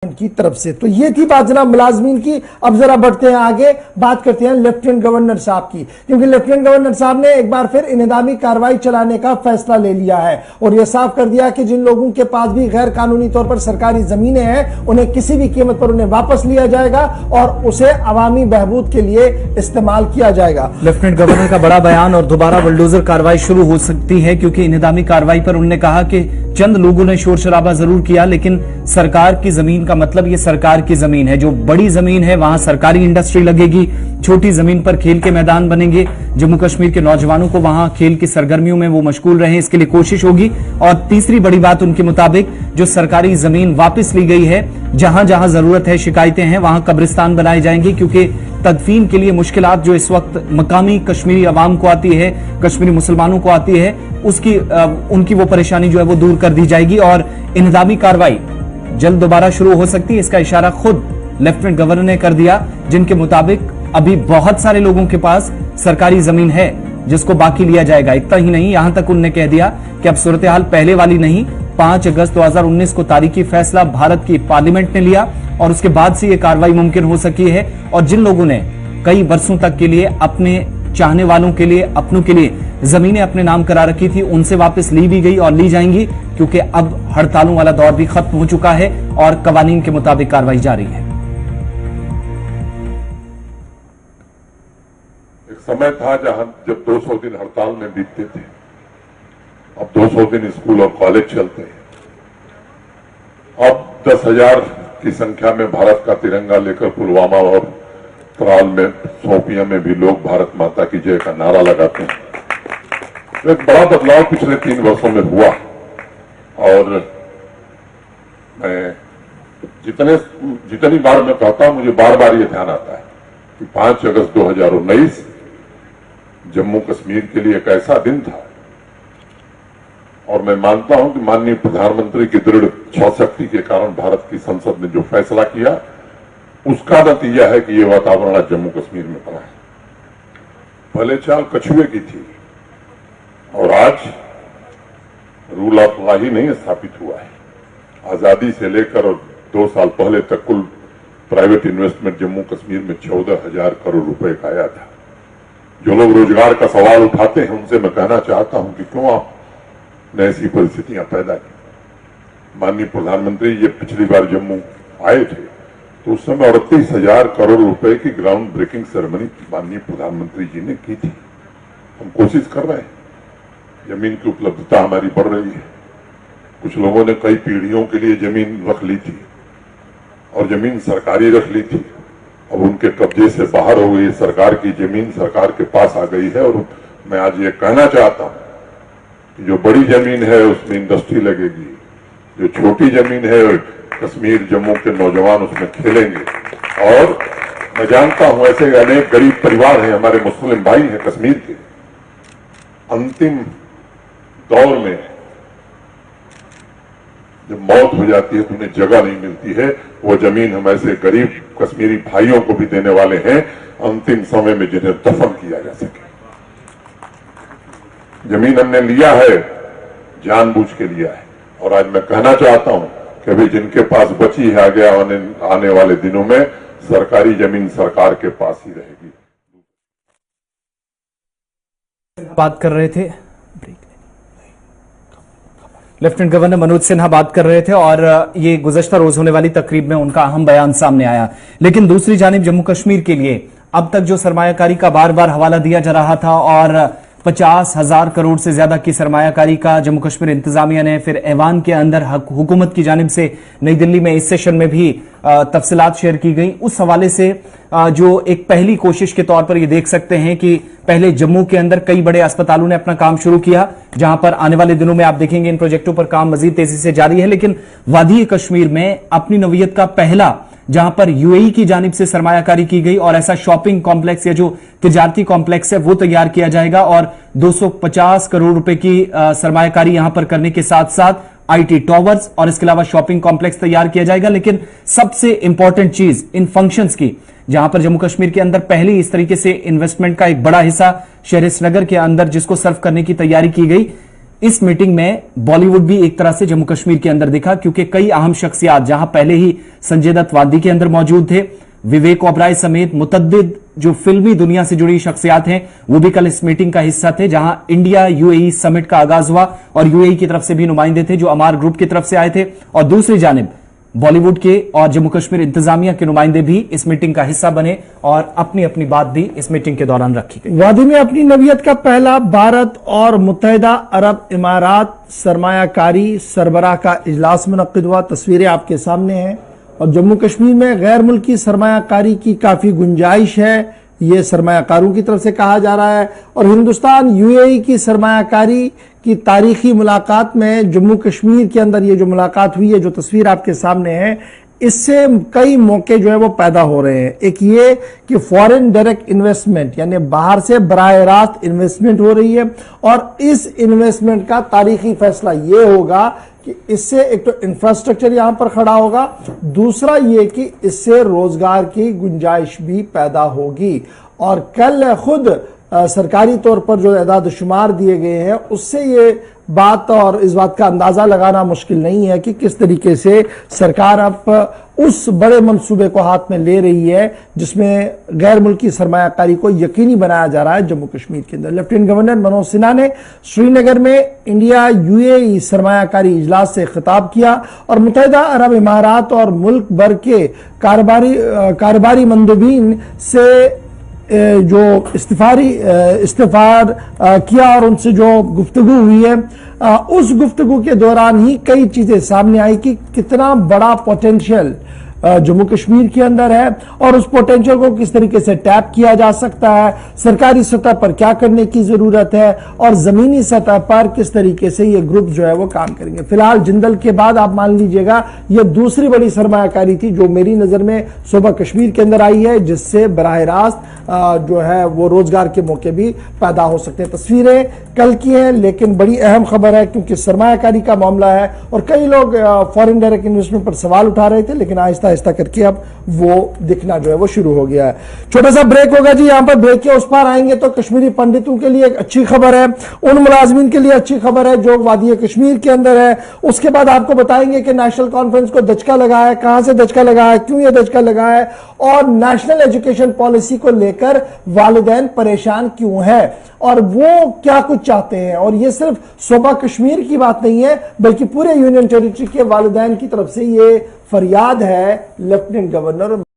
की तरफ से। तो ये थी बात जनाब मुलाजमीन की। अब जरा बढ़ते हैं आगे, बात करते हैं लेफ्टिनेंट गवर्नर साहब की, क्योंकि लेफ्टिनेंट गवर्नर साहब ने एक बार फिर इंहदामी कार्रवाई चलाने का फैसला ले लिया है और यह साफ कर दिया कि जिन लोगों के पास भी गैर कानूनी तौर पर सरकारी जमीनें हैं उन्हें किसी भी कीमत पर उन्हें वापस लिया जाएगा और उसे अवामी बहबूद के लिए इस्तेमाल किया जाएगा। लेफ्टिनेंट गवर्नर का बड़ा बयान और दोबारा बुलडोजर कार्रवाई शुरू हो सकती है, क्योंकि इंहदामी कार्रवाई पर उन्होंने कहा कि चंद लोगों ने शोर शराबा जरूर किया, लेकिन सरकार की जमीन का मतलब ये सरकार की जमीन है। जो बड़ी जमीन है वहां सरकारी इंडस्ट्री लगेगी, छोटी जमीन पर खेल के मैदान बनेंगे। जम्मू कश्मीर के नौजवानों को वहां खेल की सरगर्मियों में वो मशगूल रहे, इसके लिए कोशिश होगी। और तीसरी बड़ी बात उनके मुताबिक जो सरकारी जमीन वापस ली गई है, जहां जहां जरूरत है, शिकायतें हैं, वहां कब्रिस्तान बनाए जाएंगे, क्योंकि तदफीन के लिए मुश्किलात जो इस वक्त मकामी कश्मीरी अवाम को आती है, कश्मीरी मुसलमानों को आती है, उसकी उनकी वो परेशानी जो है वो दूर कर दी जाएगी और इंहदामी कार्रवाई जल्द दोबारा शुरू हो सकती है। इसका इशारा खुद लेफ्टिनेंट गवर्नर ने कर दिया, जिनके मुताबिक अभी बहुत सारे लोगों के पास सरकारी जमीन है जिसको बाकी लिया जाएगा। इतना ही नहीं, यहां तक उन्होंने कह दिया कि अब सूरत हाल पहले वाली नहीं, 5 अगस्त 2019 को तारीखी फैसला भारत की पार्लियामेंट ने लिया और उसके बाद से यह कार्रवाई मुमकिन हो सकी है। और जिन लोगों ने कई बरसों तक के लिए अपने चाहने वालों के लिए, अपनों के लिए जमीनें अपने नाम करा रखी थी, उनसे वापस ली भी गई और ली जाएंगी, क्योंकि अब हड़तालों वाला दौर भी खत्म हो चुका है और कवानीन के मुताबिक कार्रवाई जारी है। एक समय था जब 200 दिन हड़ताल में बीतते थे, अब 200 दिन स्कूल और कॉलेज चलते हैं। अब 10,000 की संख्या में भारत का तिरंगा लेकर पुलवामा और त्राल में, शोपियां में भी लोग भारत माता की जय का नारा लगाते हैं। तो एक बड़ा बदलाव पिछले 3 वर्षों में हुआ और मैं जितनी बार मैं कहता हूं, मुझे बार बार ये ध्यान आता है कि 5 अगस्त 2019 जम्मू कश्मीर के लिए एक ऐसा दिन था और मैं मानता हूं कि माननीय प्रधानमंत्री की दृढ़ इच्छाशक्ति के कारण भारत की संसद ने जो फैसला किया, उसका नतीजा है कि ये वातावरण आज जम्मू कश्मीर में बना है। पहले चाल कछुए की थी और आज रूल ऑफ लॉ ही नहीं स्थापित हुआ है। आजादी से लेकर और 2 साल पहले तक कुल प्राइवेट इन्वेस्टमेंट जम्मू कश्मीर में 14,000 करोड़ रुपए का आया था। जो लोग रोजगार का सवाल उठाते हैं उनसे मैं कहना चाहता हूं कि क्यों आपने ऐसी परिस्थितियां पैदा की। माननीय प्रधानमंत्री ये पिछली बार जम्मू आए थे तो उस समय 38,000 करोड़ रुपए की ग्राउंड ब्रेकिंग सेरेमनी माननीय प्रधानमंत्री जी ने की थी। हम कोशिश कर रहे हैं, जमीन की उपलब्धता हमारी बढ़ रही है। कुछ लोगों ने कई पीढ़ियों के लिए जमीन रख ली थी और जमीन सरकारी रख ली थी, अब उनके कब्जे से बाहर हो गई, सरकार की जमीन सरकार के पास आ गई है। और मैं आज ये कहना चाहता हूं कि जो बड़ी जमीन है उसमें इंडस्ट्री लगेगी, जो छोटी जमीन है कश्मीर जम्मू के नौजवान उसमें खेलेंगे। और मैं जानता हूं ऐसे अनेक गरीब परिवार हैं, हमारे मुस्लिम भाई हैं कश्मीर के, अंतिम दौर में जब मौत हो जाती है तो उन्हें जगह नहीं मिलती है। वो जमीन हम ऐसे गरीब कश्मीरी भाइयों को भी देने वाले हैं अंतिम समय में, जिन्हें दफन किया जा सके। जमीन हमने लिया है, जानबूझ के लिया है। और आज मैं कहना चाहता हूं कि अभी जिनके पास बची है, आगे आने वाले दिनों में सरकारी जमीन सरकार के पास ही रहेगी। बात कर रहे थे लेफ्टिनेंट गवर्नर मनोज सिन्हा बात कर रहे थे और ये गुज़श्ता रोज होने वाली तकरीब में उनका अहम बयान सामने आया। लेकिन दूसरी जानिब जम्मू कश्मीर के लिए अब तक जो सरमायाकारी का बार बार हवाला दिया जा रहा था और 50,000 करोड़ से ज्यादा की सरमायाकारी का जम्मू कश्मीर इंतजामिया ने फिर ऐवान के अंदर हुकूमत की जानिब से नई दिल्ली में इस सेशन में भी तफसीलात शेयर की गई। उस हवाले से जो एक पहली कोशिश के तौर पर ये देख सकते हैं कि पहले जम्मू के अंदर कई बड़े अस्पतालों ने अपना काम शुरू किया, जहां पर आने वाले दिनों में आप देखेंगे इन प्रोजेक्टों पर काम मजीद तेजी से जारी है। लेकिन वादी कश्मीर में अपनी नौयत का पहला, जहां पर यूएई की जानिब से सरमायाकारी की गई और ऐसा शॉपिंग कॉम्प्लेक्स या जो तिजारती कॉम्प्लेक्स है वो तैयार किया जाएगा और 250 करोड़ रुपए की सरमायाकारी यहां पर करने के साथ साथ आईटी टावर्स और इसके अलावा शॉपिंग कॉम्प्लेक्स तैयार किया जाएगा। लेकिन सबसे इंपॉर्टेंट चीज इन फंक्शंस की, जहां पर जम्मू कश्मीर के अंदर पहली इस तरीके से इन्वेस्टमेंट का एक बड़ा हिस्सा शहर श्रीनगर के अंदर जिसको सर्व करने की तैयारी की गई, इस मीटिंग में बॉलीवुड भी एक तरह से जम्मू कश्मीर के अंदर दिखा, क्योंकि कई अहम शख्सियात जहां पहले ही संजय दत्त वादी के अंदर मौजूद थे, विवेक ओबराय समेत मुतद्दिद जो फिल्मी दुनिया से जुड़ी शख्सियात हैं वो भी कल इस मीटिंग का हिस्सा थे, जहां इंडिया यूएई समिट का आगाज हुआ और यूएई की तरफ से भी नुमाइंदे थे जो अमार ग्रुप की तरफ से आए थे, और दूसरी जानिब बॉलीवुड के और जम्मू कश्मीर इंतजामिया के नुमाइंदे भी इस मीटिंग का हिस्सा बने और अपनी अपनी बात भी इस मीटिंग के दौरान रखी गई। वादी में अपनी नवियत का पहला भारत और मुत्तहिदा अरब इमारात सरमायाकारी सरबराह का इजलास मुनक्किद हुआ। तस्वीरें आपके सामने हैं और जम्मू कश्मीर में गैर मुल्की सरमायाकारी की काफी गुंजाइश है, ये सरमायाकारों की तरफ से कहा जा रहा है। और हिंदुस्तान यूएई की सरमायाकारी की तारीखी मुलाकात में जम्मू कश्मीर के अंदर ये जो मुलाकात हुई है, जो तस्वीर आपके सामने है, इससे कई मौके जो है वो पैदा हो रहे हैं। एक ये कि फॉरेन डायरेक्ट इन्वेस्टमेंट यानी बाहर से बराह रास्त इन्वेस्टमेंट हो रही है और इस इन्वेस्टमेंट का तारीखी फैसला ये होगा कि इससे एक तो इंफ्रास्ट्रक्चर यहां पर खड़ा होगा, दूसरा ये कि इससे रोजगार की गुंजाइश भी पैदा होगी। और कल खुद सरकारी तौर पर जो एदाद शुमार दिए गए हैं उससे ये बात और इस बात का अंदाजा लगाना मुश्किल नहीं है कि किस तरीके से सरकार अब उस बड़े मंसूबे को हाथ में ले रही है जिसमें गैर मुल्की सरमायाकारी को यकीनी बनाया जा रहा है जम्मू कश्मीर के अंदर। लेफ्टिनेंट गवर्नर मनोज सिन्हा ने श्रीनगर में इंडिया यूएई सरमायाकारी इजलास से खिताब किया और मुत्तहिदा अरब इमारात और मुल्क भर के कारोबारी मंदूबीन से जो इस्तिफार किया और उनसे जो गुफ्तगू हुई है, उस गुफ्तगू के दौरान ही कई चीजें सामने आई कि कितना बड़ा पोटेंशियल जम्मू कश्मीर के अंदर है और उस पोटेंशियल को किस तरीके से टैप किया जा सकता है, सरकारी सतह पर क्या करने की जरूरत है और जमीनी सतह पर किस तरीके से ये ग्रुप जो है वो काम करेंगे। फिलहाल जिंदल के बाद आप मान लीजिएगा ये दूसरी बड़ी सरमायाकारी थी जो मेरी नजर में सूबा कश्मीर के अंदर आई है, जिससे बराह रास्त जो है वो रोजगार के मौके भी पैदा हो सकते हैं। तस्वीरें कल की हैं लेकिन बड़ी अहम खबर है क्योंकि सरमायाकारी का मामला है और कई लोग फॉरेन डायरेक्ट इन्वेस्टमेंट पर सवाल उठा रहे थे, लेकिन आहिस्ता आहिस्ता करके अब वो दिखना जो है वो शुरू हो गया है। छोटा सा ब्रेक होगा जी, यहां पर ब्रेक के उस पार आएंगे तो कश्मीरी पंडितों के लिए एक अच्छी खबर है, उन मुलाजमीन के लिए अच्छी खबर है जो वादी कश्मीर के अंदर है। उसके बाद आपको बताएंगे कि नेशनल कॉन्फ्रेंस को दचका लगा है, कहां से दचका लगा है, क्यों ये दचका लगा है और नेशनल एजुकेशन पॉलिसी को लेकर वालिदैन परेशान क्यों है और वो क्या कुछ चाहते हैं। और ये सिर्फ सूबा कश्मीर की बात नहीं है बल्कि पूरे यूनियन टेरिटरी के वालिदैन की तरफ से ये फरियाद है लेफ्टिनेंट गवर्नर